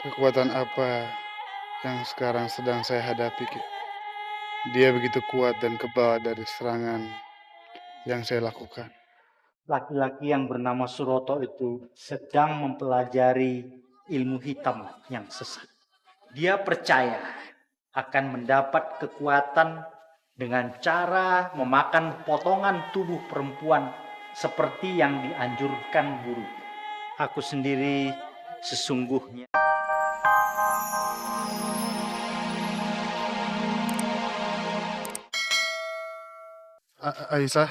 Kekuatan apa yang sekarang sedang saya hadapi, Ki? Dia begitu kuat dan kebal dari serangan yang saya lakukan. Laki-laki yang bernama Suroto itu sedang mempelajari ilmu hitam yang sesat. Dia percaya akan mendapat kekuatan dengan cara memakan potongan tubuh perempuan seperti yang dianjurkan guru. Aku sendiri sesungguhnya. Aisyah,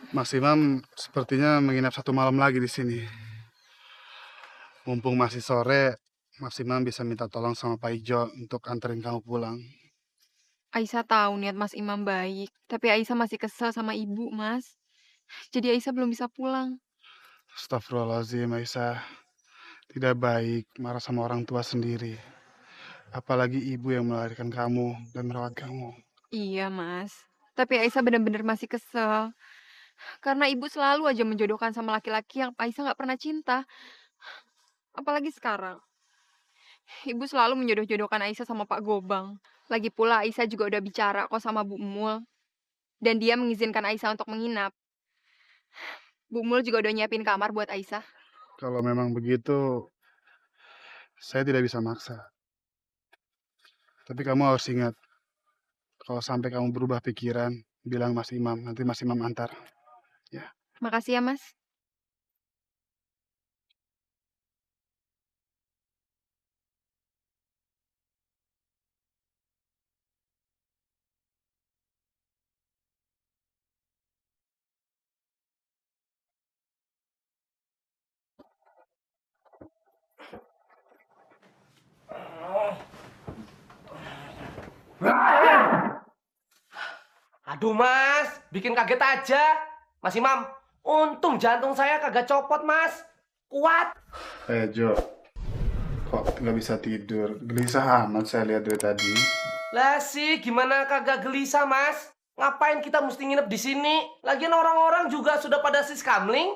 Mas Imam sepertinya menginap satu malam lagi di sini. Mumpung masih sore, Mas Imam bisa minta tolong sama Pak Ijo untuk anterin kamu pulang. Aisyah tahu niat Mas Imam baik, tapi Aisyah masih kesel sama ibu, Mas. Jadi Aisyah belum bisa pulang. Astagfirullahaladzim, Aisyah. Tidak baik marah sama orang tua sendiri. Apalagi ibu yang melahirkan kamu dan merawat kamu. Iya, Mas. Tapi Aisyah benar-benar masih kesel. Karena ibu selalu aja menjodohkan sama laki-laki yang Aisyah nggak pernah cinta. Apalagi sekarang. Ibu selalu menjodoh-jodohkan Aisyah sama Pak Gobang. Lagi pula Aisyah juga udah bicara kok sama Bu Mul. Dan dia mengizinkan Aisyah untuk menginap. Bu Mul juga udah nyiapin kamar buat Aisyah. Kalau memang begitu, saya tidak bisa maksa. Tapi kamu harus ingat, kalau sampai kamu berubah pikiran, bilang Mas Imam, nanti Mas Imam antar. Ya. Makasih ya, Mas. Aduh mas, bikin kaget aja. Mas Imam, untung jantung saya kagak copot mas. Kuat. Jo, kok nggak bisa tidur? Gelisah amat saya lihat dari tadi. Lah sih, gimana kagak gelisah mas? Ngapain kita mesti nginep di sini? Lagian orang-orang juga sudah pada siskamling.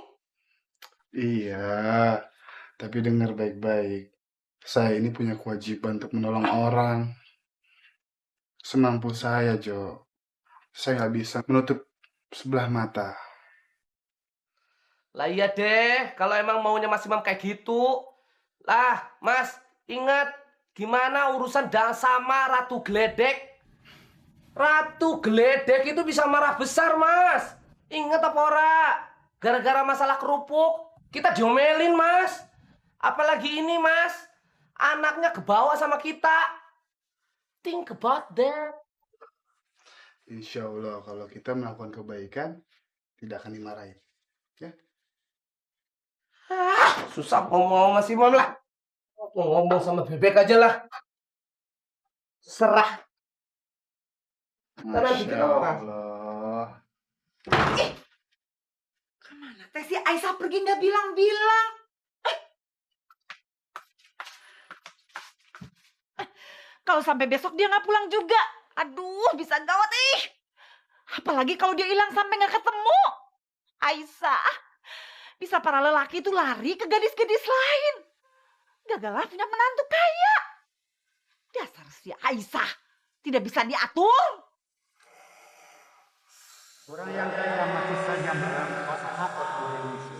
Iya, tapi dengar baik-baik. Saya ini punya kewajiban untuk menolong orang. Semampu saya, Jo. Saya nggak bisa menutup sebelah mata. Lah iya deh, kalau emang maunya Mas Imam kayak gitu. Lah, Mas, ingat gimana urusan Dan sama Ratu Gledek? Ratu Gledek itu bisa marah besar, Mas. Ingat apa ora? Gara-gara masalah kerupuk, kita diomelin, Mas. Apalagi ini, Mas. Anaknya kebawa sama kita. Think about that. Insya Allah, kalau kita melakukan kebaikan, tidak akan dimarahin. Ya? Susah ngomong Mas Imam lah. Mau ngomong sama bebek aja lah. Serah. Karena Masya dikit apa, Mas? Allah. Kemana teh si Aisyah pergi nggak bilang-bilang? Kalau sampai besok dia nggak pulang juga, aduh bisa gawat ih. Apalagi kalau dia hilang sampai nggak ketemu. Aisyah, bisa para lelaki itu lari ke gadis-gadis lain. Gagal punya menantu kaya. Dasar si Aisyah tidak bisa diatur. Orang yang kaya masih saja merampas hak orang miskin.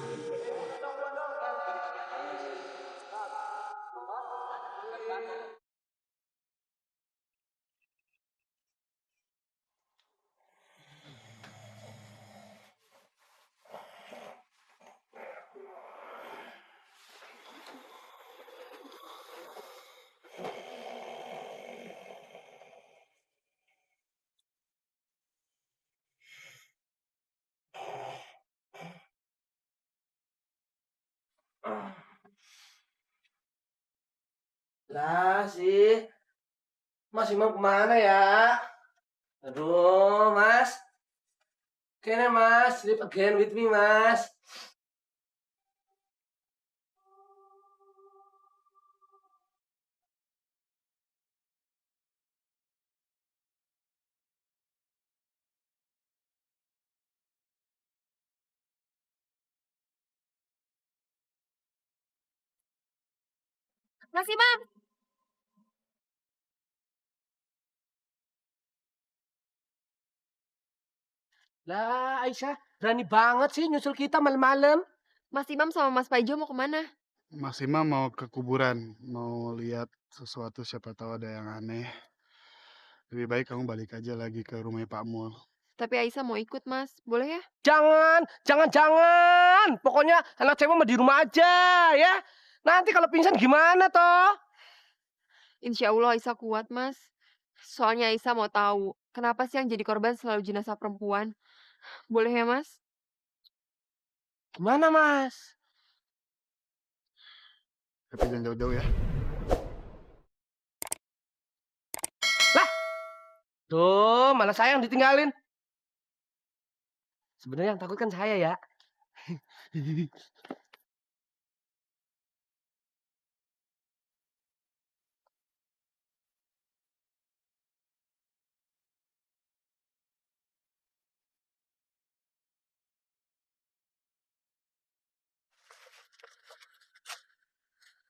Lah sih. Mas Imam kemana ya? Aduh, Mas. Kayaknya Mas, sleep again with me, Mas. Mas Imam, Lah, Aisyah, berani banget sih nyusul kita malam-malam. Mas Imam sama Mas Paijo mau kemana? Mas Imam mau ke kuburan, mau lihat sesuatu siapa tahu ada yang aneh. Lebih baik kamu balik aja lagi ke rumah Pak Mul. Tapi Aisyah mau ikut, Mas. Boleh ya? Jangan. Pokoknya anak cewek mah di rumah aja ya. Nanti kalau pingsan gimana toh? Insya Allah Aisyah kuat, Mas. Soalnya Aisyah mau tahu, kenapa sih yang jadi korban selalu jenazah perempuan? Boleh ya, Mas? Gimana, Mas? Tapi jangan jauh-jauh ya. Tuh, malah saya yang ditinggalin. Sebenarnya yang takut kan saya ya.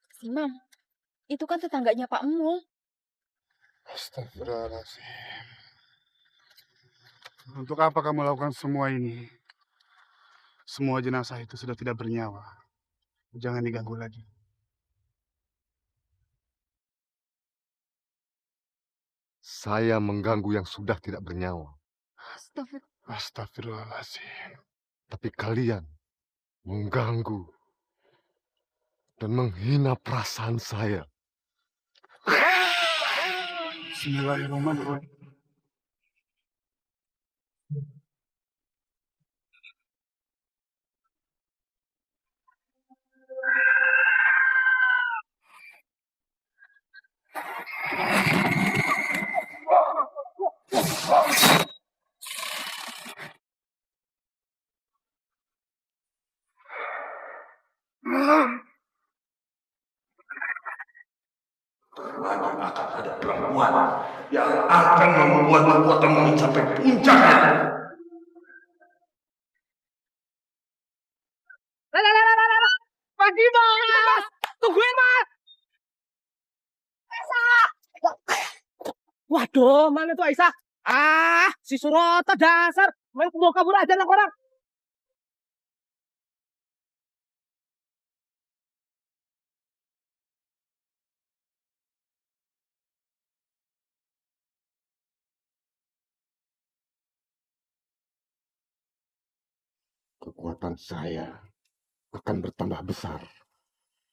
Mas Imam, itu kan tetangganya Pak Mul. Astagfirullahaladzim. Untuk apa kamu lakukan semua ini? Semua jenazah itu sudah tidak bernyawa. Jangan diganggu lagi. Saya mengganggu yang sudah tidak bernyawa. Astagfirullah. Astagfirullahaladzim. Tapi kalian mengganggu dan menghina perasaan saya. Bismillahirrahmanirrahim. Akan ada perempuan yang akan membuat perbuatan mencapai puncaknya. Mas Dimas! Tungguin, Mas! Waduh, mana tuh Aisyah? Si Suroto dasar. Main mau kabur aja lah orang. Kekuatan saya akan bertambah besar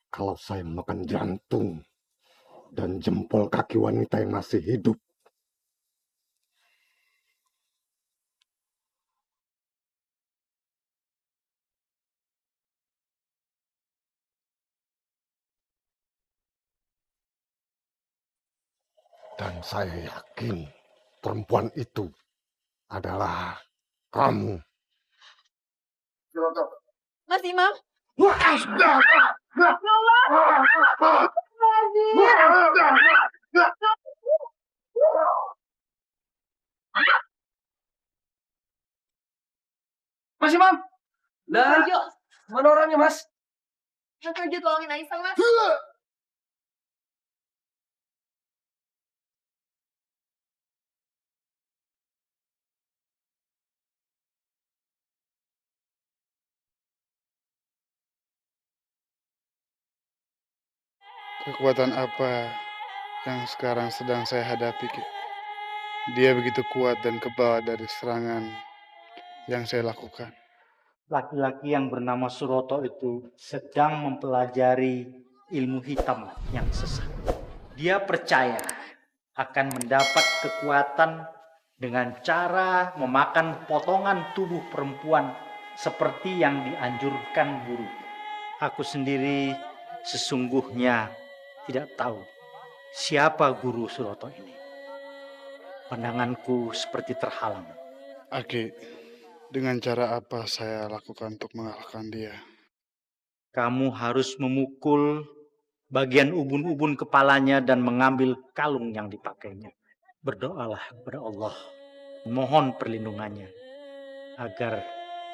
kalau saya memakan jantung dan jempol kaki wanita yang masih hidup. Dan saya yakin perempuan itu adalah kamu. Mas Imam, Mas Imam! Lah, Paijo, mana orangnya, Mas? Mas Paijo tolongin Aisyah, Mas. Kekuatan apa yang sekarang sedang saya hadapi, Ki? Dia begitu kuat dan kebal dari serangan yang saya lakukan. Laki-laki yang bernama Suroto itu sedang mempelajari ilmu hitam yang sesat. Dia percaya akan mendapat kekuatan dengan cara memakan potongan tubuh perempuan seperti yang dianjurkan guru. Aku sendiri sesungguhnya tidak tahu siapa guru Suroto ini. Pandanganku seperti terhalang. Aki, dengan cara apa saya lakukan untuk mengalahkan dia? Kamu harus memukul bagian ubun-ubun kepalanya dan mengambil kalung yang dipakainya. Berdoalah kepada Allah, mohon perlindungannya agar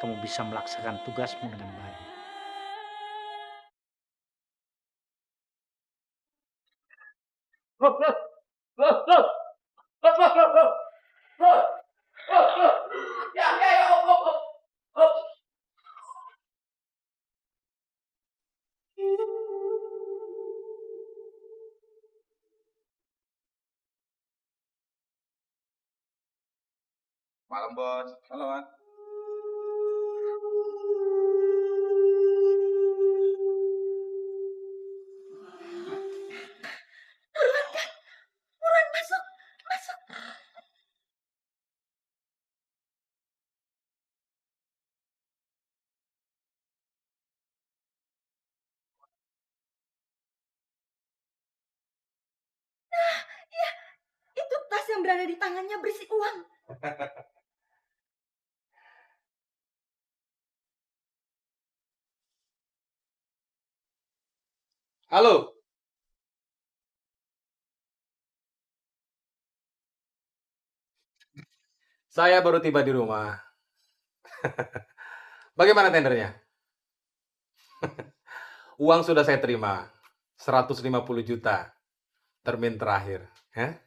kamu bisa melaksanakan tugasmu dengan baik. Ya, ya, ya, oh. Malam bos, halo Mas. Buruan masuk, masuk. Ya, itu tas yang berada di tangannya berisi uang. Halo. Saya baru tiba di rumah. Bagaimana tendernya? Uang sudah saya terima. 150 juta. Termin terakhir. Ya?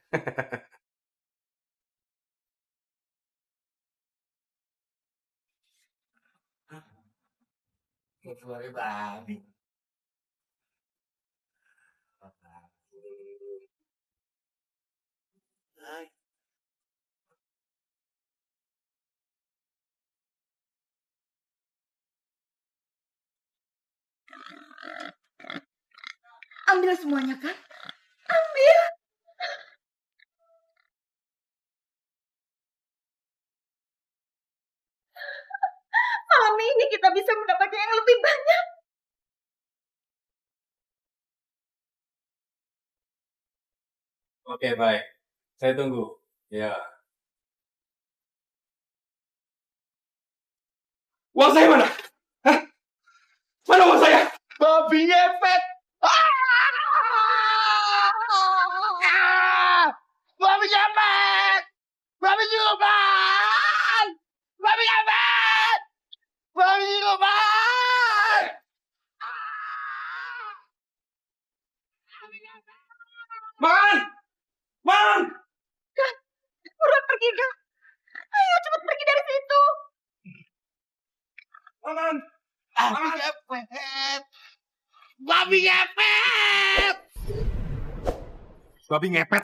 Ambil semuanya kan? Ambil. Malam ini kita bisa mendapatkan yang lebih banyak. Oke, baik. Saya tunggu. Ya. Uang saya mana? Hah? Mana uang saya? Babi ngepet. Babi ngepet. Babi nyuban. Babi ngepet. Babi nyuban. Man! Man! Buruan pergi kan? Ayo cepat pergi dari situ. Man! Babi ngepet. Babi ngepet. Babi ngepet.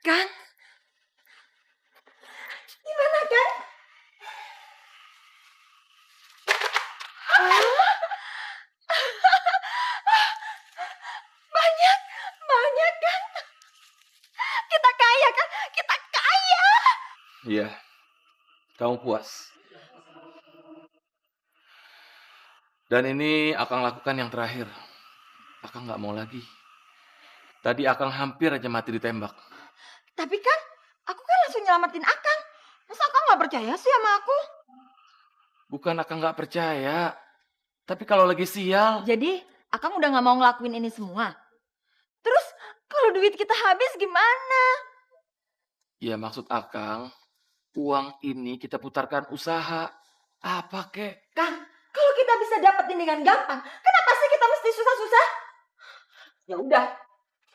Kang? Gimana, Kang? Banyak, banyak kan? Kita kaya kan? Kita kaya. Iya, kamu puas. Dan ini Akang lakukan yang terakhir. Akang nggak mau lagi. Tadi Akang hampir aja mati ditembak. Tapi kan, aku kan langsung nyelamatin Akang. Masa Akang nggak percaya sih sama aku? Bukan Akang nggak percaya, tapi kalau lagi sial, Jadi, Akang udah nggak mau ngelakuin ini semua? Terus, kalau duit kita habis gimana? ya maksud Akang, uang ini kita putarkan usaha. Apa kek? Kang, kalau kita bisa dapetin dengan gampang, kenapa sih kita mesti susah-susah? Ya udah,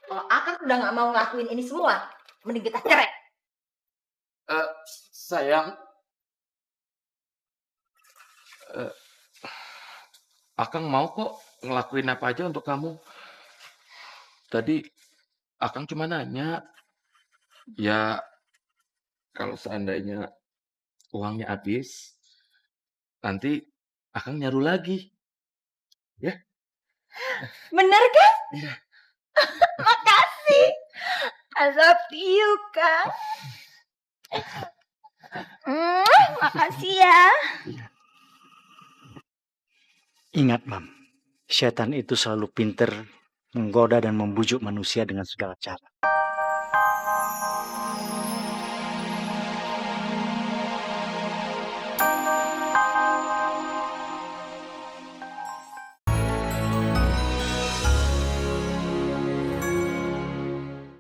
kalau Akang udah nggak mau ngelakuin ini semua, mending kita cerai. Sayang, Akang mau kok ngelakuin apa aja untuk kamu. Tadi Akang cuma nanya, ya kalau seandainya uangnya habis, nanti Akang nyaru lagi. Ya? Bener kan? Iya. Makasih. I love you, Kang. Makasih ya. Ingat, Mam. Setan itu selalu pinter menggoda dan membujuk manusia dengan segala cara.